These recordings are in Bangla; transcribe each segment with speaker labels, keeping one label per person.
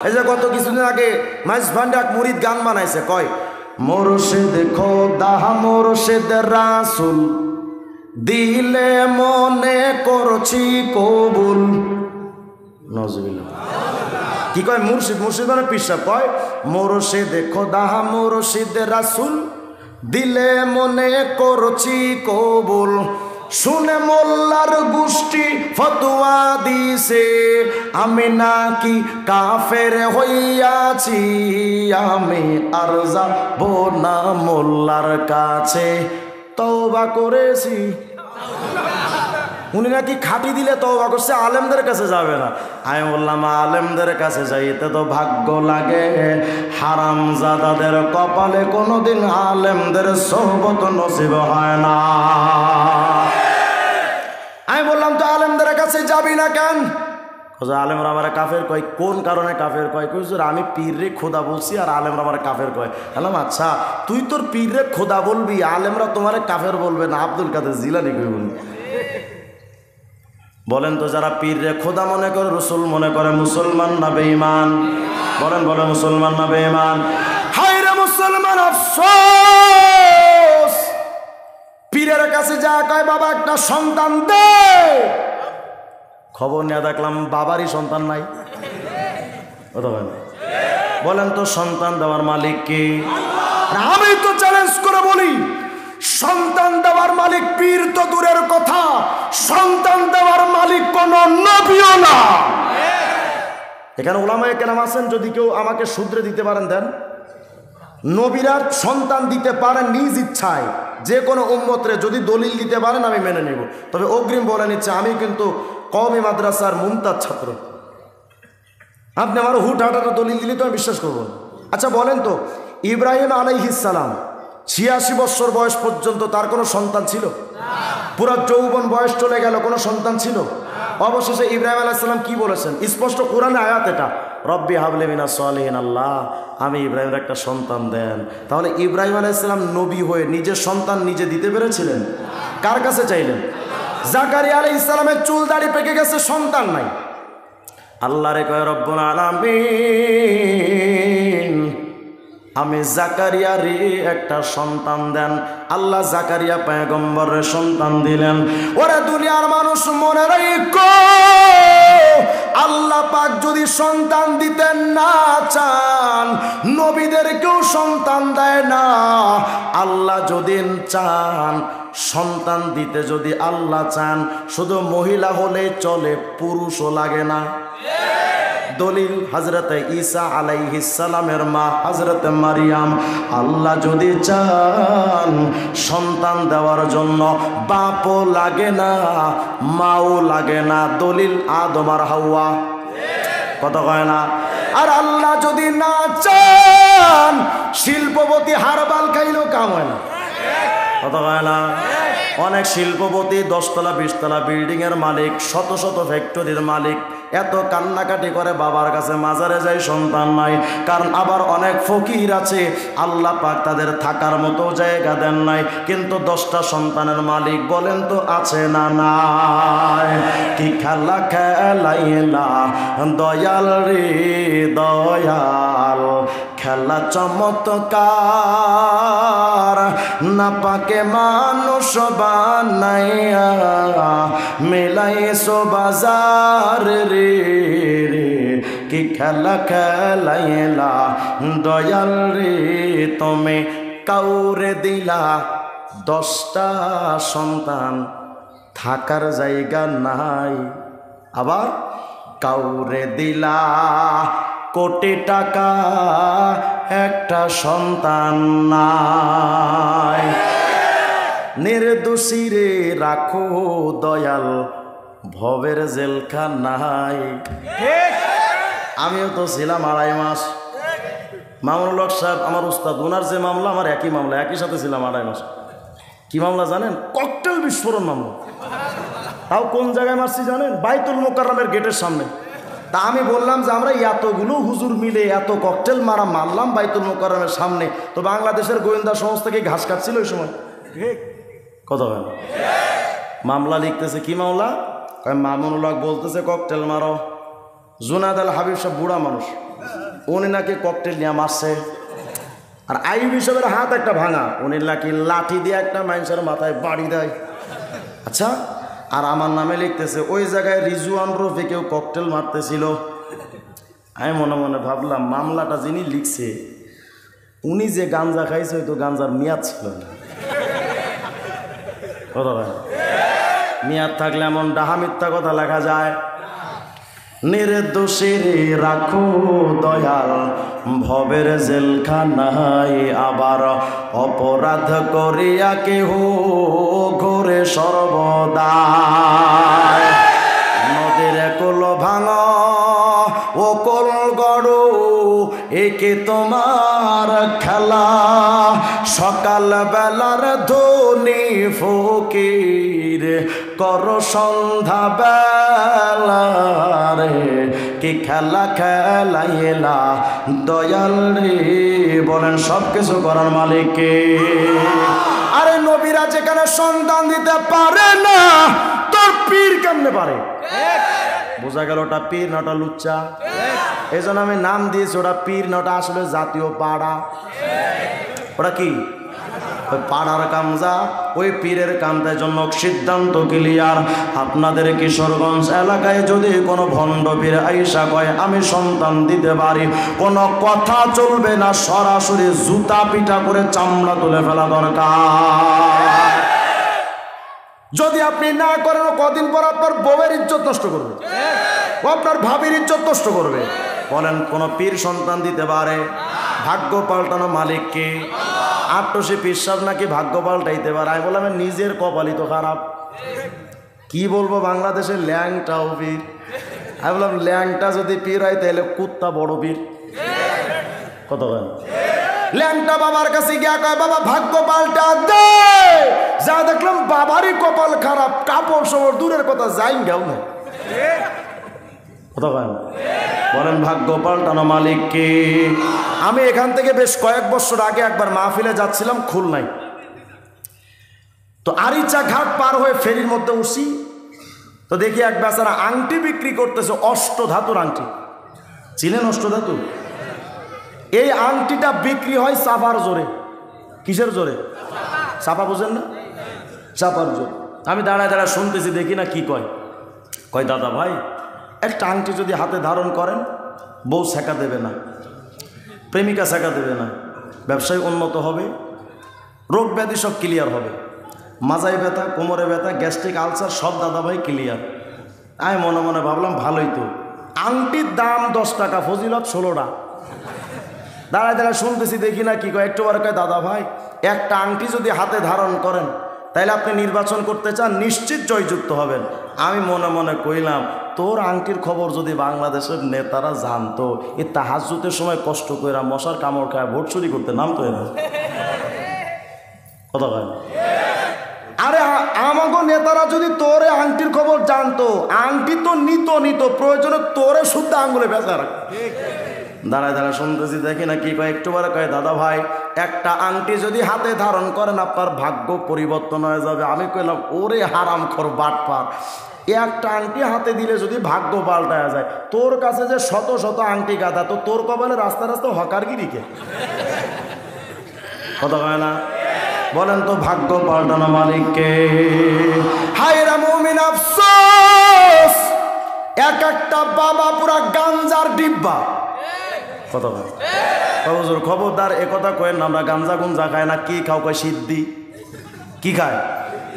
Speaker 1: এই যে গত কিছুদিন আগে মাইজ ভান্ডাক মুরিদ গান বানাইছে, কয় মুর্শিদ খোদা মুর্শিদ রাসূল দিলে মনে করছি কবুল। নজবিল্লাহ। কি কয় মুর্শিদ? মুর্শিদ মানে পিসা। কয় মুর্শিদ খোদা মুর্শিদ রাসূল দিলে মনে করছি কবুল। শুনে মোল্লার গোষ্ঠী ফতোয়া দিছে আমি নাকি কাফের হইয়াছি, আমি আর যাব না মোল্লার কাছে, তওবা করেছি। উনি নাকি খাটি দিলে তওবা করছে, আলেমদের কাছে যাবে না। আমি বললাম আলেমদের কাছে যাইতে তো ভাগ্য লাগে, হারামজাদাদের কপালে কোনোদিন আলেমদের সোহবত নসিব হয় না। আমি বললাম তো আলেমদের কাছে যাবি না কেন? আলেমরা আমার কাফের কয়। কোন কারণে কাফের কয়? কইছুর আমি পীররে খোদা বলছি আর আলেমরা আমার কাফের কয়। বললাম আচ্ছা তুই তোর পীররে খোদা বলবি, আলেমরা তোমারে কাফের বলবে না, আব্দুল কাদের জিলানী কই বলবি? বলেন তো যারা পীররে খোদা মনে করে, রসুল মনে করে, মুসলমান না বেঈমান? বলেন বলে মুসলমান না বেঈমান? হায় রে মুসলমান আফসোস, পীরের কাছে যা কয় বাবা একটা সন্তান দে, খবর নিয়ে দেখলাম বাবারই সন্তান নাই। বলেন তো সন্তান দেওয়ার মালিক কে? আমি তো চ্যালেঞ্জ করে বলি সন্তান দেওয়ার মালিক পীর তো দূরের কথা, সন্তান দেওয়ার মালিক কোন নবীও না। এখানে উলামায়ে কেরাম আছেন, যদি কেউ আমাকে শুধরে দিতে পারেন দেন। নবীরা সন্তান দিতে পারেন নিজ ইচ্ছায়, যে কোনো উম্মতরে যদি দলিল দিতে পারেন আমি মেনে নেব। তবে অগ্রিম বলে নিচ্ছে আমি কিন্তু কওমি মাদ্রাসার মুমতাজ ছাত্র, আপনি আমার হুট হাঁটাটা দলিল দিলে তো আমি বিশ্বাস করব। আচ্ছা বলেন তো ইব্রাহিম আলাইহিস সালাম 86 বছর বয়স পর্যন্ত তার কোনো সন্তান ছিল? পুরা যৌবন বয়স চলে গেল, কোনো সন্তান ছিল? অবশেষে ইব্রাহিম আলাইহিস সালাম কি বলেছেন? স্পষ্ট কোরআনে আয়াত এটা, রব্বি হাবলি মিনাস সালিহিন, আল্লাহ আমি ইব্রাহিমের একটা সন্তান দেন। তাহলে ইব্রাহিম আলাইহিস সালাম নবী হয়ে নিজের সন্তান নিজে দিতে পেরেছিলেন? কার কাছে চাইলেন? জাকারিয়া আলাইহিস সালামের চুল দাড়ি পেকে গেছে, সন্তান নাই। আল্লাহরে কয় রব্বুল আলামিন আমি জাকারিয়ারে একটা সন্তান দেন। আল্লাহ জাকারিয়া পয়গম্বরের সন্তান দিলেন। ওরে দুনিয়ার মানুষ মনে রাখো, আল্লাহ পাক যদি সন্তান দিতে না চান নবীদেরকেও সন্তান দেয় না। আল্লাহ যদি চান সন্তান দিতে, যদি আল্লাহ চান শুধু মহিলা হলে চলে, পুরুষও লাগে না। দলিল হযরতে ঈসা আলাইহিস সালামের মা হযরতে মারিয়াম। আল্লাহ যদি চান সন্তান দেওয়ার জন্য বাপও লাগে না, মাও লাগে না। দলিল আদম আর হাওয়া। কথা কয় না? আর আল্লাহ যদি না চান শিল্পপতি হারবাল খাইলেও কাম হয় না। কথা কয় না? অনেক শিল্পপতি 10 তলা 20 তলা বিল্ডিং এর মালিক, শত শত ফ্যাক্টরির মালিক, এত কান্নাকাটি করে বাবার কাছে মাজারে যায়, সন্তান নাই। কারণ আবার অনেক ফকির আছে আল্লাহ পাক তাদের থাকার মতো জায়গা দেন নাই, কিন্তু 10টা সন্তানের মালিক। বলেন তো আছে না নাই? কি খেলা খেলাইলা দয়াল রে দয়াল, খেলা চমৎকার, না পাকে মানুষ বানাইয়া মেলাইছো বাজার রে রে। কি খেলা খেলাইলা দয়াল রে তুমি, কাউরে দিলা 10টা সন্তান, থাকার জায়গা নাই। আবার কাউরে দিলা কোটি টাকা, একটা সন্তান নাই। নির্দোষীরে রাখো দয়াল, ভবের জেলখানায়। আমিও তো ছিলাম 2.5 মাস। মামুনুল হক সাহেব আমার উস্তাদ, ওনার যে মামলা আমার একই মামলা, একই সাথে ছিলাম 2.5 মাস। কি মামলা জানেন? ককটেল বিস্ফোরণ মামলা। তাও কোন জায়গায় মারছি জানেন? বাইতুল মোকাররমের গেটের সামনে। তা আমি বললাম যে আমরা এতগুলো হুজুর মিলে এত ককটেল মারলাম বাইতুল মোকাররমের সামনে, তো বাংলাদেশের গোয়েন্দা সংস্থাকে ঘাস কাটছিল ওই সময়। কথা বলেন? মামলা লিখতেছে, কি মামলা? মামুনুল হক বলতেছে ককটেল মারো। জুনায়েদ আল হাবিব সব বুড়া মানুষ, উনি নাকি ককটেল নিয়ে মারছে। আর আইয়ুব সাহেবের হাত একটা ভাঙা, উনি নাকি লাঠি দিয়ে একটা মানুষের মাথায় বাড়ি দেয়। আচ্ছা, আর আমার নামে লিখতেছে ওই জায়গায় রিজওয়ান রফিকেও ককটেল মারতেছিল। আমি মনে মনে ভাবলাম মামলাটা যিনি লিখছে উনি যে গাঞ্জা খাইছে হয়তো গাঞ্জার মেয়াদ ছিল না। কথা ভাই, মেয়াদ থাকলে এমন ডাহা মিথ্যা কথা লেখা যায়। নির্দোষীর রাখো দয়াল ভবের জেলখানায়, আবার অপরাধ করিয়া কেহ ঘোরে সর্বদা। নদীর কুল ভাঙ ও কোল গড়ো, একে তোমার খেলা। সকাল বেলার ধনী ফকির কর সন্ধ্যা বেলারে, কি খেলা খেলাইলা দয়াল রে। বলেন সব কিছু করার মালিককে। আরে নবীরা যেখানে সন্তান দিতে পারে না, তোর পীর কেমনে পারে? বোঝা গেল ওটা পীর না ওটা লুচ্চা। এই জন্য আমি নাম দিয়েছি ওটা পীর না, ওটা আসলে জাতীয় পাড়া। ওটা কি? ওই পাড়ার কামজা, ওই পীরের কামতার জন্য সিদ্ধান্ত ক্লিয়ার। আপনাদের কিশোরগঞ্জ এলাকায় যদি কোনো ভণ্ড পীর আইসা কয় আমি সন্তান দিতে পারি, কোনো কথা চলবে না, সরাসরি জুতা পিটা করে চামড়া তুলে ফেলা দরকার। যদি আপনি না করেন কদিন পর আপনার বউয়ের ইজ্জত নষ্ট করবে, ও আপনার ভাবির ইজ্জত নষ্ট করবে। বলেন কোন পীর সন্তান দিতে পারে? ভাগ্য পাল্টানো মালিককে। আটশি পিসাব নাকি ভাগ্য পাল্টাইতে পারে। আমি বললাম নিজের কপালই তো খারাপ। কি বলবো, বাংলাদেশের ল্যাংটাও পীর। আমি বললাম ল্যাংটা যদি পীর হয় তাহলে কুত্তা বড় পীর। কত ল্যাংটা বাবার কাছে গিয়া কয় বাবা ভাগ্য পাল্টা দে। যা দেখলাম বাবারই কপাল খারাপ, কাপড় সবর দূরের কথা যাই গেও না। কথা বলেন, বলেন ভাগ্য পাল্টানো মালিককে। আমি এখান থেকে বেশ কয়েক বছর আগে একবার মাহফিলে যাচ্ছিলাম খুলনায়। তো আরিচা ঘাট পার হয়ে ফেরির মধ্যে উঠছি, তো দেখি এক বেচারা আংটি বিক্রি করতেছে, অষ্টধাতুর আংটি। চিনেন অষ্টধাতু? এই আংটিটা বিক্রি হয় চাপার জোরে। কিসের জোরে? চাপা বুঝেন না? চাপার জোরে। আমি দাঁড়ায় দাঁড়ায় শুনতেছি, দেখি না কি কয়। কয় দাদা ভাই, একটা আংটি যদি হাতে ধারণ করেন বউ শেখা দেবে না, প্রেমিকা শেখা দেবে না, ব্যবসায় উন্নত হবে, রোগ ব্যাধি সব ক্লিয়ার হবে, মাজায় ব্যথা, কোমরে ব্যথা, গ্যাস্ট্রিক আলসার সব দাদা ভাই ক্লিয়ার। আমি মনে মনে ভাবলাম ভালোই তো। আংটির দাম 10 টাকা, ফজিলত 16টা। দাঁড়ায় দাঁড়ায় শুনতেছি, দেখি না কি কয়। একটু বার কয় দাদা ভাই, একটা আংটি যদি হাতে ধারণ করেন তাইলে আপনি নির্বাচন করতে চান, নিশ্চিত জয়যুক্ত হবেন। আমি মনে মনে কইলাম তোর আংটির খবর যদি বাংলাদেশের নেতারা জানতো, এই তাহাজ্জুদের সময় কষ্ট করে মশার কামড় খায় ভোট চুরি করতে নামতো এরা। কথা কয়? আরে আমাগো নেতারা যদি তোরে আংটির খবর জানতো, আংটি তো নিত প্রয়োজনে তোরে শুদ্ধ আঙ্গুলে বেচা রাখ। দাঁড়ায় দাঁড়ায় শুনতেছি, দেখি না কি কয়। একটু বারে কয় দাদা ভাই, একটা আংটি যদি হাতে ধারণ করেন আপনার ভাগ্য পরিবর্তন হয়ে যাবে। আমি কইলাম ওরে হারামখোর বাটপার, একটা আংটি হাতে দিলে যদি ভাগ্য পাল্টায় যায়, তোর কাছে যে শত শত আংটি গাদা, তো তোর কপালে রাস্তা রাস্তা হকারগিরিকে। কথা কয় না? বলেন তো ভাগ্য পাল্টানো মালিককে। হায়রা মুমিন আফসোস, এক একটা বাবা পুরা গাঞ্জার ডিব্বা। কথা বল হুজুর, খবরদার এ কথা কয়েন না, আমরা গাঞ্জা গুঞ্জা খাই না। কি খাও? কয় সিদ্ধি। কি খায়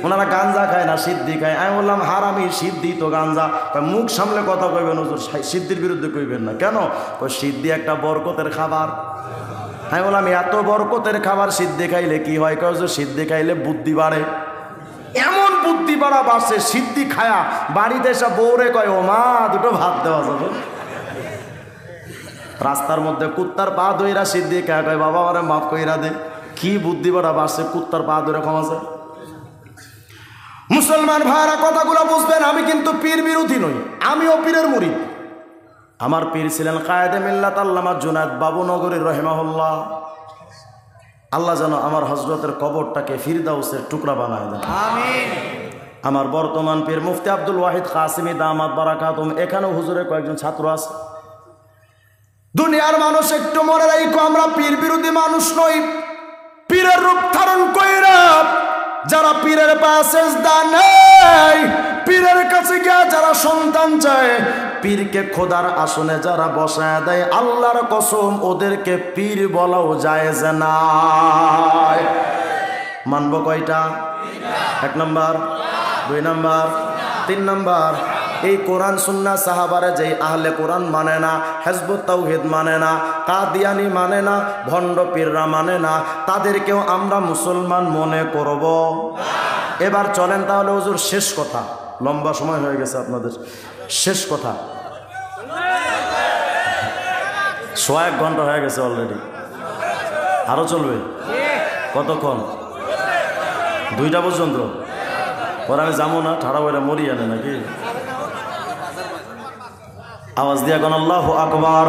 Speaker 1: ওনারা? গাঞ্জা খায় না, সিদ্ধি খায়। আমি বললাম হারামি, সিদ্ধি তো গাঞ্জা। মুখ সামলে কথা কইবেন হুজুর, সিদ্ধির বিরুদ্ধে কইবেন না। কেন? কয় সিদ্ধি একটা বরকতের খাবার। আমি বললাম এত বরকতের খাবার সিদ্ধি খাইলে কি হয়? কয় হুজুর সিদ্ধি খাইলে বুদ্ধি বাড়ে। এমন বুদ্ধি বাড়া বাড়ছে, সিদ্ধি খায়া বাড়িতে এসে বউরে কয় ও মা দুটো ভাত দেওয়া যাবে। রাস্তার মধ্যে কুত্তার পা ধইরা সিদ্ধি খায়, কয় বাবা ওরা মাফ কইরা দে। কি বুদ্ধি বাড়া বাড়ছে, কুত্তার পা ধরে ক্ষমা চায়। মুসলমান ভাইরা কথাগুলো বুঝবেন, আমি কিন্তু পীর বিরোধী নই, আমিও পীরের মুরিদ। আমার পীর ছিলেন কায়েদে মিল্লাত আল্লামা জুনায়েদ বাবুনগরীর রহিমাহুল্লাহ। আল্লাহ যেন আমার হযরতের কবরটাকে ফিরদাউসের টুকরা বানায় দেন, আমিন। আমার বর্তমান পীর মুফতি আব্দুল ওয়াহিদ কাসিমি দামাত বারাকাতুম, এখানেও হুজুরের কয়েকজন ছাত্র আছে। দুনিয়ার মানুষ একটু মনে রাখো, আমরা পীর বিরোধী মানুষ নই। পীরের রূপ ধারণ কইরা যারা পীরের পায়ে সেজদা নেয়, পীরের কাছে গিয়া যারা সন্তান চায়, পীরকে খোদার আসনে যারা বসায় দেয়, আল্লাহর কসম ওদেরকে পীর বলাও জায়েজ না। মানব কয়টা? 1 নাম্বার, 2 নাম্বার, 3 নাম্বার। এই কোরআন সুন্নাহ সাহাবারে যেই আহলে কোরআন মানে না, হিজবুত তাওহীদ মানে না, কাদিয়ানি মানে না, ভণ্ড পীররা মানে না, তাদেরকেও আমরা মুসলমান মনে করব? এবার চলেন তাহলে হুজুর শেষ কথা, লম্বা সময় হয়ে গেছে আপনাদের, শেষ কথা। 1 ঘন্টা হয়ে গেছে অলরেডি, আরো চলবে কতক্ষণ? 2টা পর্যন্ত? পরে আমি যাবো না, ঠাড়া বইরা মরি আনে নাকি? আওয়াজ দিয়া কোন আল্লাহু আকবার।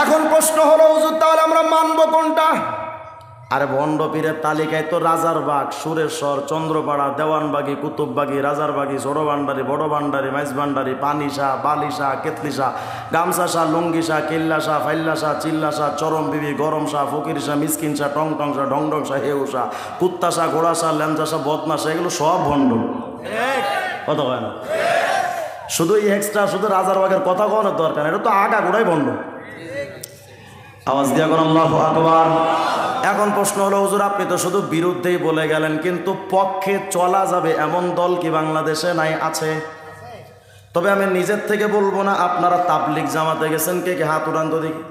Speaker 1: এখন প্রশ্ন হলো হুজুর তাহলে আমরা মানবো কোনটা? আরে ভণ্ড পীরের তালিকায় তো রাজারবাগ, সুরেশ্বর, চন্দ্রপাড়া, দেওয়ানবাগি, কুতুববাগি, রাজারবাগি, ছোট ভান্ডারি, বড় ভান্ডারি, মাইজ ভান্ডারি, পানিশা, বালিশা, কেতলিশা, গামছা শাহ, লুঙ্গি শাহ, কিল্লা শাহ, ফাইল্লা শাহ, চিল্লা শাহ, চরম বিবি, গরম শাহ, ফকির শাহ, মিসকিন শাহ, টং টং শাহ, ঢং ঢং শাহ, হেউ শাহ, কুত্তা শাহ, ঘোড়া শাহ, ল্যাংচা শাহ, বদনা শাহ, এগুলো সব ভণ্ড। কত হয় না? শুধু এই এক্সট্রা শুধু রাজারবাগের কথা কওয়ার দরকার, এটা তো আগা গোড়াই ভণ্ড। আওয়াজ দিয়া কোন আল্লাহু আকবার। এখন প্রশ্ন হলো হুজুর আপনি তো শুধু বিরুদ্ধেই বলে গেলেন, কিন্তু পক্ষে চলা যাবে এমন দল কি বাংলাদেশে নাই? আছে। তবে আমি নিজের থেকে বলবো না, আপনারা তাবলিগ জামাতে গেছেন, কে কে হাত উড়ান তো দেখি।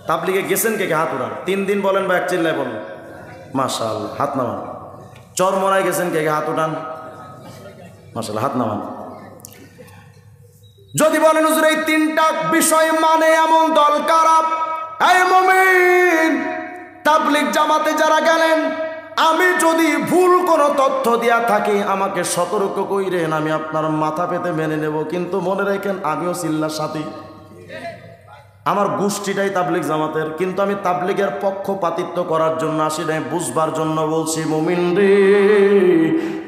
Speaker 1: তাবলিগে গেছেন কে কে হাত উড়ান? 3 দিন বলেন বা 1 চিল্লায় বলেন? মাশাআল্লাহ, হাত নামান। চরমরায় গেছেন কে কে হাত উঠান? মাশাআল্লাহ, হাত নামান। যদি বলেন হুজুর এই 3টা বিষয় মানে এমন দল কারা? এই মুমিন, তাবলিগ জামাতে যারা গেলেন, আমি যদি ভুল কোনো তথ্য দিয়া থাকি আমাকে সতর্ক কইরেন, আমি আপনার মাথা পেতে মেনে নেব। কিন্তু মনে রাখেন আমিও চিল্লার সাথী, আমার গোষ্ঠীটাই তাবলিগ জামাতের, কিন্তু আমি তাবলিগের পক্ষপাতিত্ব করার জন্য আসি নাই, বুঝবার জন্য বলছি। মুমিন রে,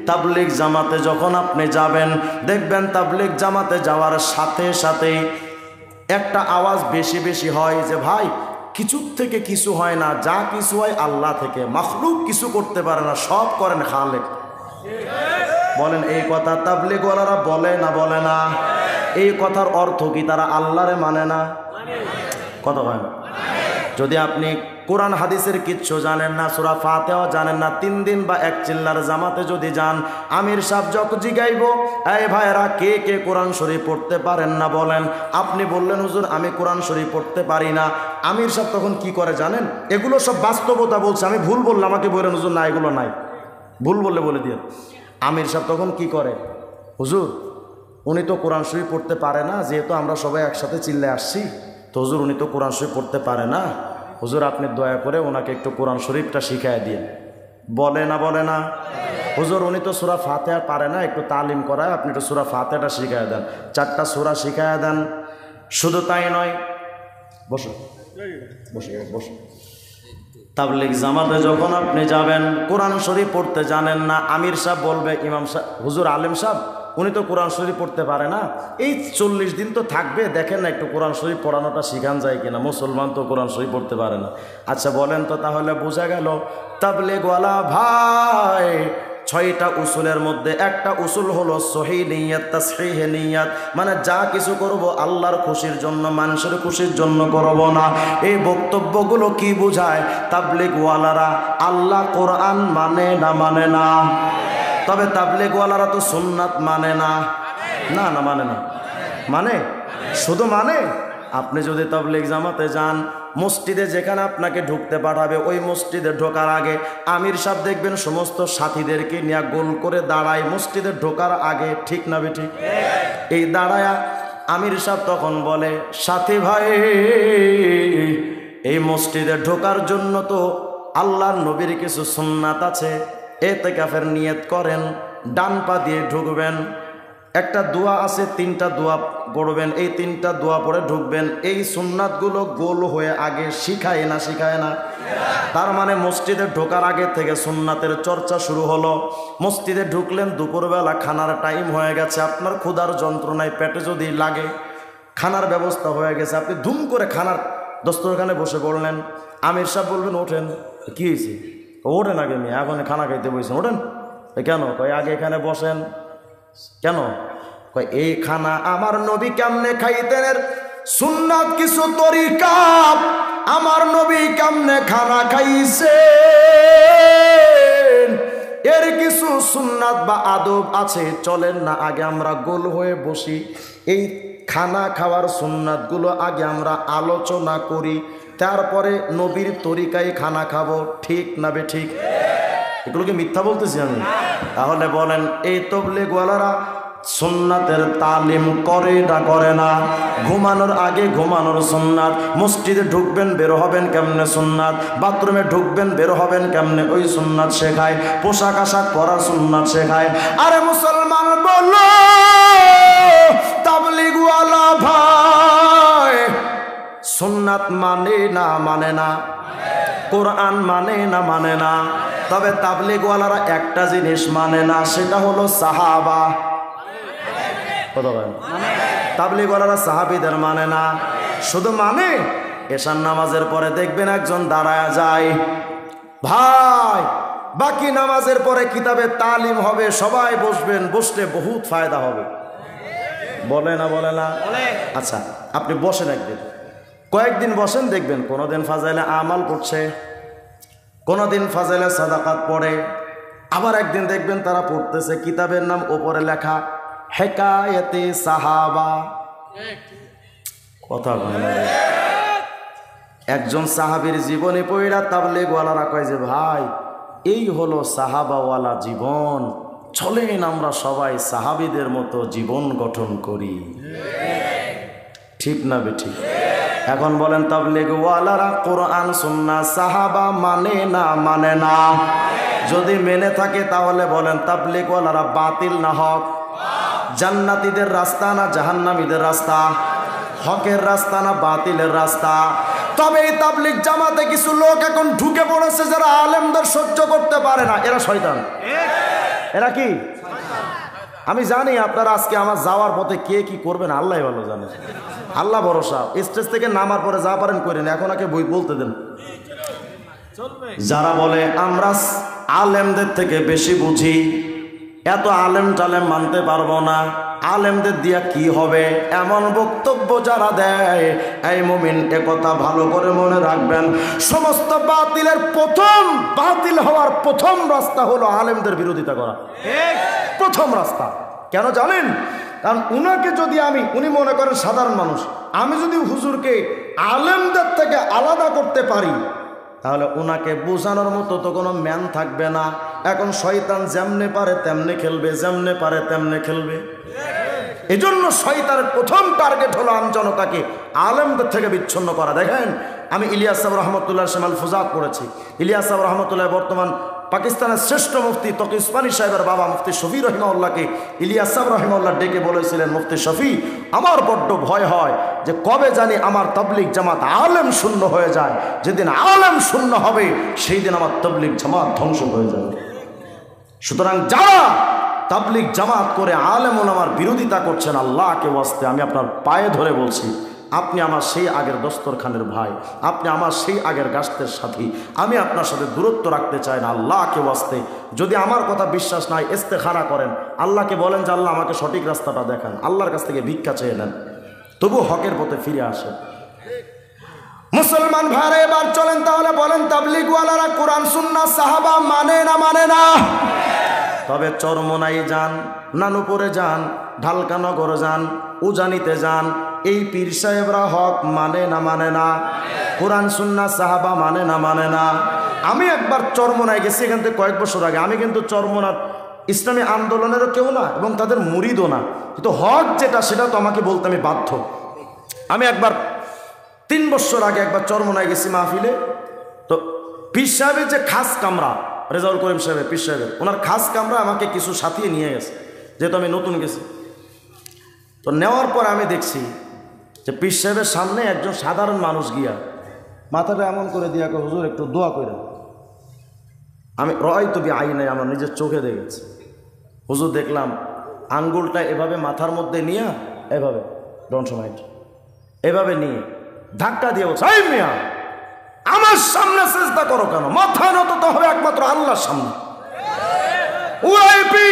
Speaker 1: তাবলিগ জামাতে যখন আপনি যাবেন, দেখবেন তাবলিগ জামাতে যাওয়ার সাথে সাথেই একটা আওয়াজ বেশি বেশি হয় যে ভাই কিছুর থেকে কিছু হয় না, যা কিছু হয় আল্লাহ থেকে, মাখলুক কিছু করতে পারে না, সব করেন খালেক। বলেন এই কথা তাবলিগওয়ালারা বলে না বলে না? এই কথার অর্থ কি তারা আল্লাহরে মানে না? কথা হয় না। যদি আপনি কোরআন হাদিসের কিচ্ছু জানেন না, সূরা ফাতিহা জানেন না, 3 দিন বা 1 চিল্লার জামাতে যদি যান, আমির সাহেব যখন জিগাইব এই ভাইরা কে কে কোরআন শরীফ পড়তে পারেন না বলেন, আপনি বললেন হুজুর আমি কোরআন শরীফ পড়তে পারি না, আমির সাহেব তখন কি করে জানেন? এগুলো সব বাস্তবতা বলছে, আমি ভুল বললাম আমাকে বলেন হুজুর না এগুলো নাই, ভুল বললে বলে দিয়ে। আমির সাহেব তখন কি করে? হুজুর উনি তো কোরআন শরীফ পড়তে পারে না, যেহেতু আমরা সবাই একসাথে চিল্লে আসছি, তো হুজুর উনি তো কোরআন শরীফ পড়তে পারে না, হুজুর আপনি দয়া করে ওনাকে একটু কোরআন শরীফটা শিখায় দিন। বলে না বলে না? হুজুর উনি তো সূরা ফাতিহা পারে না, একটু তালিম করায় আপনি একটু সূরা ফাতিহাটা শিখায় দেন, 4টা সূরা শিখায় দেন। শুধু তাই নয়, বসো বসো বসো, তাবলিগ জামাতে যখন আপনি যাবেন, কোরআন শরীফ পড়তে জানেন না, আমির সাহেব বলবে ইমাম সাহেব হুজুর আলেম সাহেব উনি তো কোরআন শরীফ পড়তে পারে না, এই 40 দিন তো থাকবে, দেখেন না একটু কোরআন শরীফ পড়ানোটা শিখান যায় কিনা, মুসলমান তো কোরআন শরীফ পড়তে পারে না। আচ্ছা বলেন তো তাহলে বোঝা গেল তাবলিগওয়ালা ভাই 6টা উসুলের মধ্যে একটা উসুল হলো সহিহ নিয়ত, তাসহিহ নিয়ত, মানে যা কিছু করব আল্লাহর খুশির জন্য, মানুষের খুশির জন্য করব না। এই বক্তব্যগুলো কি বোঝায়? তাবলিগওয়ালারা আল্লাহ কোরআন মানে না মানে না? তবে তাবলিগওয়ালারা তো সুন্নাত মানে না, না না মানে না, মানে শুধু মানে। আপনি যদি তাবলিগ জামাতে যান, মসজিদে যেখানে আপনাকে ঢুকতে পাঠাবে, ওই মসজিদে ঢোকার আগে আমির সাহেব দেখবেন সমস্ত সাথীদেরকে নিয়ে গোল করে দাঁড়ায় মসজিদে ঢোকার আগে, ঠিক না বেঠিক? এই দাঁড়ায়া আমির সাহেব তখন বলে সাথী ভাই এই মসজিদে ঢোকার জন্য তো আল্লাহর নবীর কিছু সুন্নাত আছে, ইতিকাফের নিয়ত করেন, ডান পা দিয়ে ঢুকবেন, একটা দোয়া আছে, 3টা দোয়া পড়বেন, এই 3টা দোয়া পড়ে ঢুকবেন। এই সুন্নাতগুলো গোল হয়ে আগে শিখায় না শিখায় না? তার মানে মসজিদে ঢোকার আগে থেকে সুন্নাতের চর্চা শুরু হলো। মসজিদে ঢুকলেন, দুপুরবেলা খানার টাইম হয়ে গেছে, আপনার ক্ষুধার যন্ত্রণায় পেটে যদি লাগে, খানার ব্যবস্থা হয়ে গেছে, আপনি ধুম করে খানার দস্তরখানে বসে পড়লেন। আমির সাহেব বলবেন ওঠেন, কী হয়েছে? ওঠেন আগে মেয়ে, এখন খানা খাইতে বসেছেন, ওঠেন। কেন? কয় আগে এখানে বসেন। কেন? কয় এই খানা আমার নবী কেমনে খাইতেন, সুন্নাত কিছু তরিকা আমার নবী কেমনে খানা খাইছে, এর কিছু সুন্নাত বা আদব আছে, চলেন না আগে আমরা গোল হয়ে বসি, এই খানা খাওয়ার সুন্নাতগুলো আগে আমরা আলোচনা করি, তারপরে নবীর তরিকায় খানা খাবো। ঠিক না বে ঠিক? এগুলোকে মিথ্যা বলতেছি আমি? তাহলে বলেন এই তাবলীগওয়ালারা সুন্নাতের তালিম করে না করে না? ঘুমানোর আগে ঘুমানোর সুন্নাত, মসজিদে ঢুকবেন বের হবেন কেমনে সুন্নাত, বাথরুমে ঢুকবেন বের হবেন কেমনে ওই সুন্নাত শেখায়, পোশাক আশাক পরার সুন্নাত শেখায়। আরে মুসলমান বলো তাবলীগওয়ালা ভাই সুন্নাত মানে না মানে না? কোরআন মানে না মানে না? তবে তাবলীগওয়ালারা একটা জিনিস মানে না, সেটা হলো সাহাবা। কথা বলেন, তাবলীগওয়ালারা সাহাবীদের মানে না, শুধু মানে এশার নামাজের পরে দেখবেন একজন দাঁড়ায় যায়। ভাই বাকি নামাজের পরে কিতাবে তালিম হবে, সবাই বসবেন, বসলে বহুত ফায়দা হবে। বলে না বলে না? আচ্ছা আপনি বসেন একদিন, কয়েকদিন বসেন, দেখবেন কোনোদিন ফাজাইলে আমাল পড়ছে, কোনোদিন ফাজাইলে সাদাকাত পড়ে, আবার একদিন দেখবেন তারা পড়তেছে কিতাবের নাম ওপরে লেখা হেকায়েতে সাহাবা। কথা বলে না? একজন সাহাবীর জীবনে পড়া তাবলীগওয়ালারা কয় যে ভাই এই হলো সাহাবাওয়ালা জীবন, চলেন আমরা সবাই সাহাবীদের মতো জীবন গঠন করি। ঠিক না বে ঠিক? এখন বলেন তাবলীগওয়ালারা কোরআন সুন্নাহ সাহাবা মানে না মানে না? যদি মেনে থাকে তাহলে বলেন তাবলীগওয়ালারা বাতিল না হক? জান্নাতীদের রাস্তা না জাহান্নামীদের রাস্তা? হকের রাস্তা না বাতিলের রাস্তা? তবে এই তাবলীগ জামাতে কিছু লোক এখন ঢুকে পড়েছে যারা আলেমদের সহ্য করতে পারে না, এরা শয়তান। এরা কি? আমি জানি আপনারা আজকে আমার যাওয়ার পথে কে কি করবেন আল্লাহ ভালো জানে, আল্লাহ ভরসা। স্টেজ থেকে নামার পরে যা পারেন করেন, এখন আগে বই বলতে দেন। যারা বলে আমরা আলেমদের থেকে বেশি বুঝি, এত আলেম টালেম মানতে পারবো না, আলেমদের দিয়া কি হবে, এমন বক্তব্য যারা দেয়, এই মুমিন এ কথা ভালো করে মনে রাখবেন, সমস্ত বাতিলের প্রথম, বাতিল হওয়ার প্রথম রাস্তা হলো আলেমদের বিরোধিতা করা। প্রথম রাস্তা কেন জানেন? কারণ উনাকে যদি উনি মনে করেন সাধারণ মানুষ, আমি যদি হুজুরকে আলেমদের থেকে আলাদা করতে পারি তাহলে উনাকে বোঝানোর মতো তো কোনো ম্যান থাকবে না। এখন শয়তান যেমনে পারে তেমনে খেলবে, যেমনে পারে তেমনে খেলবে। এজন্য শয়তানের প্রথম টার্গেট হলো আমজনতাকে আলেমদের থেকে বিচ্ছিন্ন করা। দেখেন আমি ইলিয়াস সাহেব রহমতুল্লাহ শামাল ফুজাত পড়েছি। ইলিয়াস সাহেব রহমতুল্লাহ বর্তমান পাকিস্তানের শ্রেষ্ঠ মুফতি তকি উসমানী সাহেবের বাবা মুফতি শফি রহিমাউল্লাহকে ইলিয়াস সাহেব রহিমাউল্লাহ ডেকে বলেছিলেন, মুফতি শফি আমার বড্ড ভয় হয় যে কবে জানি আমার তাবলীগ জামাত আলেম শূন্য হয়ে যায়, যেদিন আলেম শূন্য হবে সেই দিন আমার তাবলীগ জামাত ধ্বংস হয়ে যাবে। সুতরাং যারা তাবলীগ জামাত করে আলেম ওলামার বিরোধিতা করছেন, আল্লাহকে ওয়াস্তে আমি আপনার পায়ে ধরে বলছি, আপনি আমার সেই আগের দস্তরখানের ভাই, আপনি আমার সেই আগের গাছতের সাথী, আমি আপনার সাথে দূরত্ব রাখতে চাই না। আল্লাহকে ওয়াস্তে যদি আমার কথা বিশ্বাস নাই ইস্তেখারা করেন, আল্লাহকে বলেন যে আল্লাহ আমাকে সঠিক রাস্তাটা দেখান, আল্লাহর কাছ থেকে ভিক্ষা চেয়ে নেন, তবু হকের পথে ফিরে আসেন। মুসলমান ভাইরা এবার চলেন তাহলে বলেন তাবলীগওয়ালারা কোরআন সুন্নাহ সাহাবা মানে না মানে না? তবে চরমোনাই যান, নানুপুরে যান, ঢালকানগর যান, উজানিতে যান, এই পীর সাহেবরা হক মানে না মানে না? কোরআন সুন্নাহ সাহাবা মানে না মানে না? আমি একবার চরমোনায় গেছি, এখান থেকে কয়েক বছর আগে। আমি কিন্তু চরমোনার ইসলামী আন্দোলনেরও কেউ না এবং তাদের মুরিদও না, কিন্তু হক যেটা সেটা তো আমাকে বলতে আমি বাধ্য। আমি একবার 3 বছর আগে একবার চরমোনায় গেছি মাহফিলে। তো পীর সাহেবের যে খাস কামরা, রেজাউল করিম সাহেবের, পীর সাহেবের ওনার খাস কামরা আমাকে কিছু সাথিয়ে নিয়ে গেছে, যেহেতু আমি নতুন গেছি। তো নেওয়ার পর আমি দেখছি যে পীর সাহেবের সামনে একজন সাধারণ মানুষ গিয়া মাথাটা এমন করে দিয়া কয়, হুজুর একটু দোয়া করেন। আমি রয়তো বি আইনায়, আমার নিজের চোখে দেখেছি। হুজুর দেখলাম আঙ্গুলটা এভাবে মাথার মধ্যে নিয়ে এভাবে ডন সময় এভাবে নিয়ে ধাক্কা দিয়ে বলছে, এই মিয়া আমার সামনে সিজদা করো কেন? মাথা নত তো হবে একমাত্র আল্লাহর সামনে। ওআইপি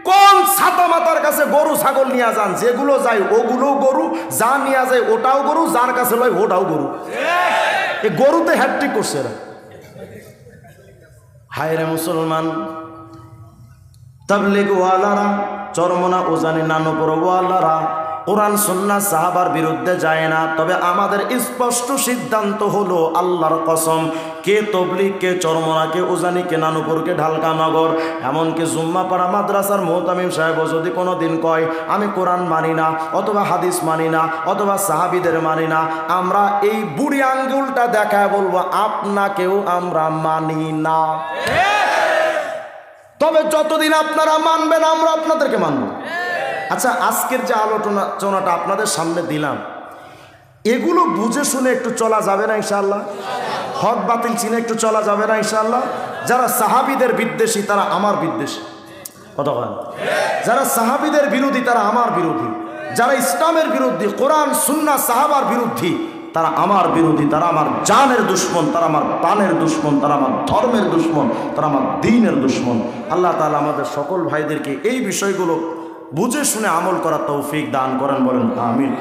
Speaker 1: কোন ছাতা মাতার কাছে গরু ছাগল নিয়ে যান, যেগুলো যায় ওগুলোও গরু, যা নিয়ে যায় ওটাও গরু, যার কাছে লয় ওটাও গরু। এই গরুতে হ্যাট্রিক করছে এরা। হায় রে মুসলমান, তাবলীগ ওয়ালারা, চরমনা ওজানি নানপুর ওয়ালারা কোরআন সুন্নাহ সাহাবার বিরুদ্ধে যায় না। তবে আমাদের স্পষ্ট সিদ্ধান্ত হলো আল্লাহর কসম, কে তবলিগ, কে চরমনা, কে উজানি, কে নানুপুর, কে ঢালকা নগর, এমনকি জুম্মাপাড়া মাদ্রাসার মুহতামিম সাহেব যদি কোনো দিন কয় আমি কোরআন মানি না, অথবা হাদিস মানি না, অথবা সাহাবিদের মানি না, আমরা এই বুড়ি আঙ্গুলটা দেখায় বলবো আপনাকেও আমরা মানি না। তবে যতদিন আপনারা মানবেন আমরা আপনাদেরকে মানব। আচ্ছা, আজকের যে আলোচনাটা আপনাদের সামনে দিলাম, এগুলো বুঝে শুনে একটু চলা যাবে না ইনশাআল্লাহ? হক বাতিল চিনে একটু চলা যাবে না ইনশাআল্লাহ? যারা সাহাবীদের বিদ্বেষী তারা আমার বিদ্বেষী, কথা বলেন। যারা সাহাবীদের বিরোধী তারা আমার বিরোধী, যারা ইসলামের বিরোধী, কোরআন সুন্নাহ সাহাবার বিরোধী তারা আমার বিরোধী, তারা আমার জানের দুশ্মন, তারা আমার প্রাণের দুশ্মন, তারা আমার ধর্মের দুশ্মন, তারা আমার দ্বীনের দুশ্মন। আল্লাহ তাআলা আমাদের সকল ভাইদেরকে এই বিষয়গুলো বুঝে শুনে আমল করার তৌফিক দান করেন, বলেন আমিন।